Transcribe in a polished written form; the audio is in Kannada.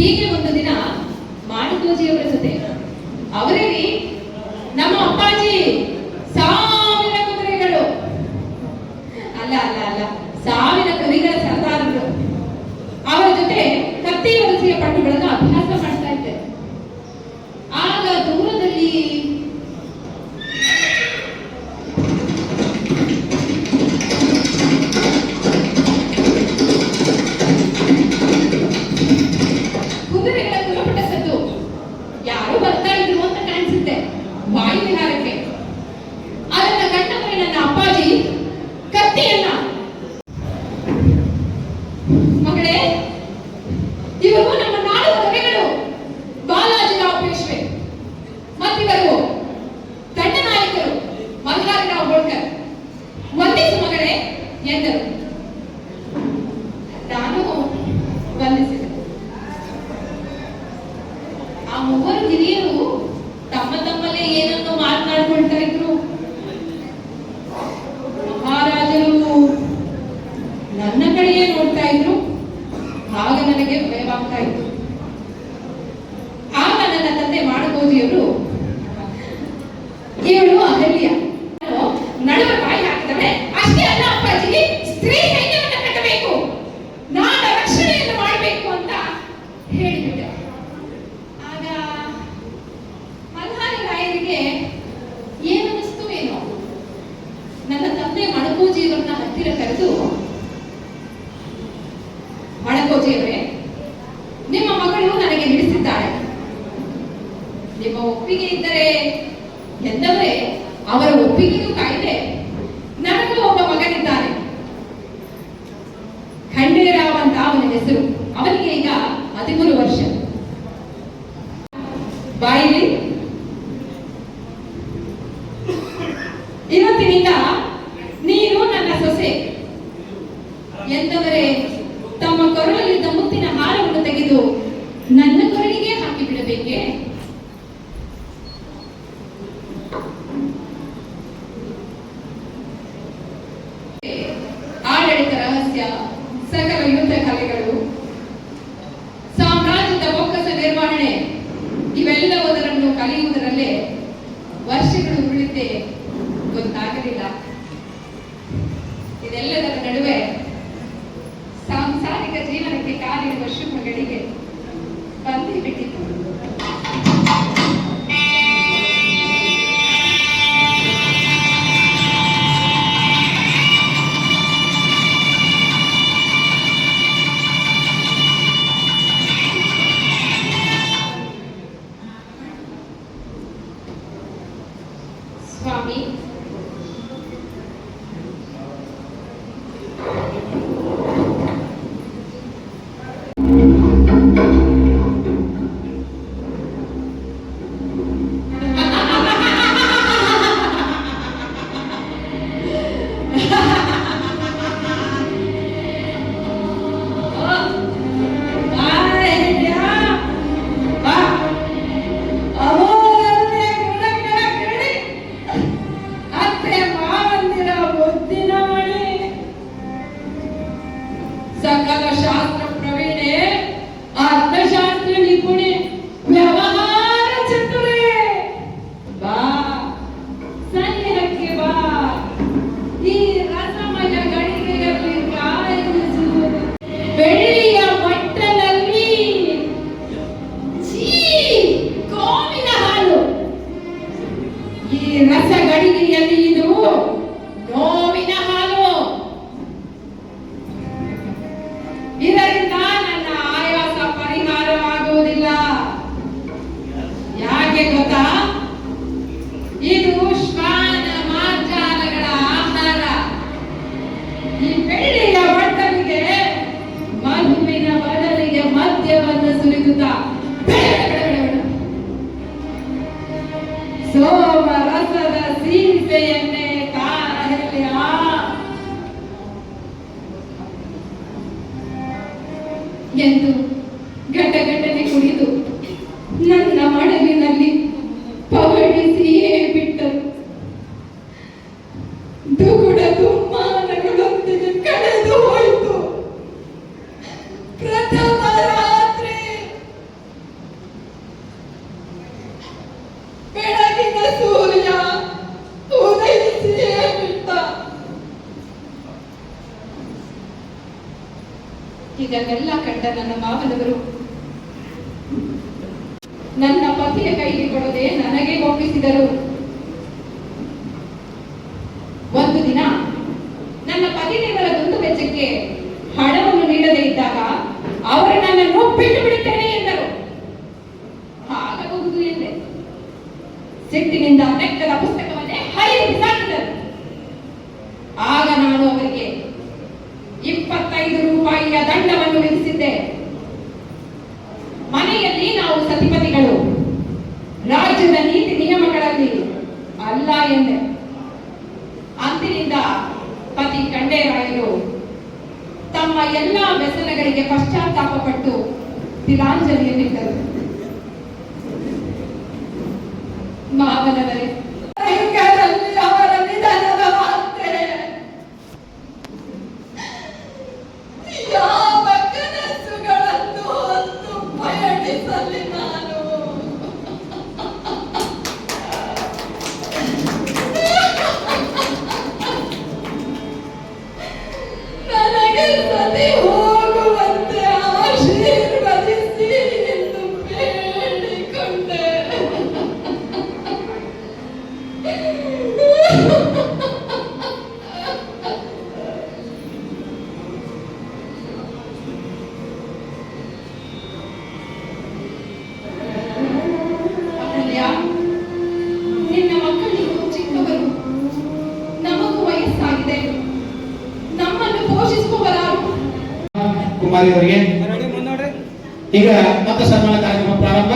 ಹೀಗೆ ಒಂದು ದಿನ ಮಾಣಿಕೋಜಿಯವರ ಜೊತೆ ಅವರೇ ನಮ್ಮ ಅಪ್ಪಾಜಿ ಸಾವಿರ ಕುದುರೆಗಳು ಅಲ್ಲ ಅಲ್ಲ ಅಲ್ಲ ಸಾವಿರ ಕುರಿಗಳ ಸರ್ದಾರರು ಅವರ ಜೊತೆ ಕತ್ತಿ ವರಸೆಯ ಪಟ್ಟುಗಳನ್ನು ಅಭ್ಯಾಸ ಮಾಡ್ತಾ ಇದ್ದೆ. ಆಗ ದೂರದಲ್ಲಿ ಕುದುರೆಗಳ ಕುಲಪಟ ಸದ್ದು ಯಾರು ಬರ್ತಾ ಇದ್ರು ಅಂತ ಕಾಣಿಸುತ್ತೆ ವಾಯು ವಿಹಾರಕ್ಕೆ. ಅದನ್ನ ಕಂಡವರೇ ನನ್ನ ಅಪ್ಪಾಜಿ ಕತ್ತಿಯನ್ನ, ಮಗಳೇ ಇವರು ನಮ್ಮ ನಾಡು ದೊರೆಗಳು ಬಾಲಾಜಿರಾವ್ ಪೇಶ್ವೆ ಮತ್ತಿವರು ದಂಡನಾಯಕರು ಮಲ್ಹಾರಿರಾವ್ ಹೋಳ್ಕರ್, ವಂದಿಸು ಮಗಳೇ ಎಂದರು. ನಾನು ವಂದಿಸಿದೆ. ಆ ಮೂವರು ಹಿರಿಯರು ತಮ್ಮ ತಮ್ಮಲ್ಲೇ ಏನನ್ನು ಮಾತನಾಡ್ಕೊಳ್ತಾ ಇದ್ರು. ಮಹಾರಾಜರು ನನ್ನ ಕಡೆಯೇ ನೋಡ್ತಾ ಇದ್ರು. ಆಗ ನನಗೆ ಭಯವಾಗ್ತಾ ಇತ್ತು. ಆಗ ನನ್ನ ತಂದೆ ಮಾಣಿಕೋಜಿಯವರು ಇವಳು ಅಹಲ್ಯ ನಡುವೆ ಬಾಯಿ ಹಾಕಿದವಳೆ, ಅಷ್ಟೇ ಅಲ್ಲ ಅಪ್ಪಾಜಿ ಸ್ತ್ರೀ ಸೈನ್ಯವನ್ನು ಕಟ್ಟಬೇಕು, ನಾಡ ರಕ್ಷಣೆಯನ್ನು ಮಾಡಬೇಕು ಅಂತ ಹೇಳಿಬಿಟ್ಟೆ. ಆಗ ಮಲ್ಹಾರಿ ರಾಯರಿಗೆ ಏನನ್ನಿಸ್ತು ಏನೋ. ನನ್ನ ತಂದೆ ಮಾಣಿಕೋಜಿಯವರನ್ನ ಹತ್ತಿರ ಕರೆದು, ಮಾಣಿಕೋಜಿಯವರೇ, ನಿಮ್ಮ ಮಗಳು ನನಗೆ ಹಿಡಿಸಿದ್ದಾಳೆ, ನಿಮ್ಮ ಒಪ್ಪಿಗೆ ಇದ್ದರೆ ಎಂದವರೇ ಅವರ ಒಪ್ಪಿಗೆಯೂ ಕಾಯ್ದೆ. ನನಗೂ ಒಬ್ಬ ಮಗನಿದ್ದಾನೆ, ಖಂಡೇರಾವ್ ಅಂತ ಅವನ ಹೆಸರು. ಅವನಿಗೆ ಈಗ 13 ವರ್ಷ. ಬಾಯಿಲಿ ಇವತ್ತಿನಿಂದ ನೀನು ನನ್ನ ಸೊಸೆ ಎಂದವರೇ ತಮ್ಮ ಕೊರಳಲ್ಲಿದ್ದ ಮುತ್ತಿನ ಹಾರವನ್ನು ತೆಗೆದು ನನ್ನ ಕೊರಳಿಗೆ ಹಾಕಿ ಬಿಡಬೇಕೆ? ಆಡಳಿತ ರಹಸ್ಯ, ಸಕಲ ಯುದ್ಧ ಕಲೆಗಳು, ಸಾಮ್ರಾಜ್ಯದ ಬೊಕ್ಕಸ ನಿರ್ವಹಣೆ ಇವೆಲ್ಲವುದರನ್ನು ಕಲಿಯುವುದರಲ್ಲೇ ವರ್ಷಗಳು ಉಳಿದೆ ಗೊತ್ತಾಗಲಿಲ್ಲ. ಇದೆಲ್ಲದರ ನಡುವೆ ಸಾಂಸಾರಿಕ ಜೀವನಕ್ಕೆ ಕಾಲಿಡುವ ಶುಭಗಳಿಗೆ ಬಂದೇ ಬಿಟ್ಟಿತು. ಸ್ವಾಮಿ, ಸಕಲ ಶಾಸ್ತ್ರ ಪ್ರವೀಣೆ, ಅರ್ಥಶಾಸ್ತ್ರ ನಿಪುಣೆ, ವ್ಯವಹಾರ ಚತುರೆ, ಬಾ ಸನಿಹಕ್ಕೆ ಬಾ. ಈ ರಸಮಯ ಗಳಿಗೆಯಲ್ಲಿ ಕಾಯಿಸುವುದು ಬೆಳ್ಳಿಯ ಮಟ್ಟದಲ್ಲಿ ಗೋವಿನ ಹಾಲು. ಈ ರಸ ಗಡಿಗೆಯಲ್ಲಿ ಇದು ನೋವಿನ ಹಾಲು. ಇದರಿಂದ ನನ್ನ ಆಯಾಸ ಪರಿಹಾರವಾಗುವುದಿಲ್ಲ. ಯಾಕೆ ಗೊತ್ತಾ? ಇದು ಶ್ವಾನ ಮಾರ್ಜಾಲಗಳ ಆಹಾರ. ಈ ಬೆಳ್ಳಿಯ ಬಟ್ಟಲಿಗೆ ಮಧುವಿನ ಬದಲಿಗೆ ಮದ್ಯವನ್ನು ಸುರಿಯುತ್ತಾ ಸೋಮ ರಸದ ಸೀಸೆಯನ್ನೇ ಕಾರಹೆಲ್ಯ ಎಂದು ಘಟಘಟನೆ ಕುಡಿದು ನನ್ನ ಮಡಲಿನಲ್ಲಿ ಪವಡಿಸಿಯೇ ಬಿಟ್ಟರು. ದುಗುಡ ದುಮ್ಮಾನಗಳೊಂದಿಗೆ ಕಳೆದು ಹೋಯಿತು ಪ್ರಥಮ ರಾತ್ರಿ. ಇದನ್ನೆಲ್ಲ ಕಂಡ ನನ್ನ ಮಾವನವರು ನನ್ನ ಪತಿಯ ಕೈಗೆ ಕೊಡದೆ ನನಗೆ ಒಪ್ಪಿಸಿದರು. ಒಂದು ದಿನ ನನ್ನ ಪತಿದೇವರ ದುಂದು ವೆಚ್ಚಕ್ಕೆ ಹಣವನ್ನು ನೀಡದೇ ಇದ್ದಾಗ ಅವರು ನನ್ನನ್ನು ಬಿಟ್ಟು ಬಿಡುತ್ತೇನೆ ಎಂದರು. ಆಗಬಹುದು ಎಂದೆ. ಸಿಟ್ಟಿನಿಂದ ಲೆಕ್ಕದ ಪುಸ್ತಕವನ್ನೇ ಹರಿದು ಬಿಸಾಕಿದರು. ಆಗ ನಾನು ಅವರಿಗೆ 25 ರೂಪಾಯಿಯ ದಂಡವನ್ನು ವಿಧಿಸಿದ್ದೆ. ಮನೆಯಲ್ಲಿ ನಾವು ಸತಿಪತಿಗಳು, ರಾಜ್ಯದ ನೀತಿ ನಿಯಮಗಳಲ್ಲಿ ಅಲ್ಲ ಎಂದೆ. ಅಂದಿನಿಂದ ಪತಿ ಖಂಡೇರಾಯರು ತಮ್ಮ ಎಲ್ಲ ವ್ಯಸನಗಳಿಗೆ ಪಶ್ಚಾತ್ತಾಪ ಪಟ್ಟು ತಿಲಾಂಜಲಿಯನ್ನಿಟ್ಟರು. ಮಾವನವರೇ, ಅವರ ನಿಧನದ ವಾರ್ತೆ ಯಾವ ಕನಸುಗಳನ್ನು ಹೊತ್ತು ಪಯಣಿಸಲಿ ನಾನು. ನನಗೆ ಸತಿ ಹೋಗುವಂತೆ ಆಶೀರ್ವದಿಸಿ ಎಂದು ಬೇಡಿಕೊಂಡೆ. ಅಹಲ್ಯ, ನಿನ್ನ ಮಕ್ಕಳಿಗೂ ಚಿಕ್ಕವರು, ನಮಗೂ ವಯಸ್ಸಾಗಿದೆ. ನಮ್ಮನ್ನು ಪೋಷಿಸುವವರಾರು? ಕುಮಾರಿಯವರಿಗೆ ಈಗ ಮತ್ತೆ ಸನ್ಮಾನ ಕಾರ್ಯಕ್ರಮ ಪ್ರಾರಂಭ.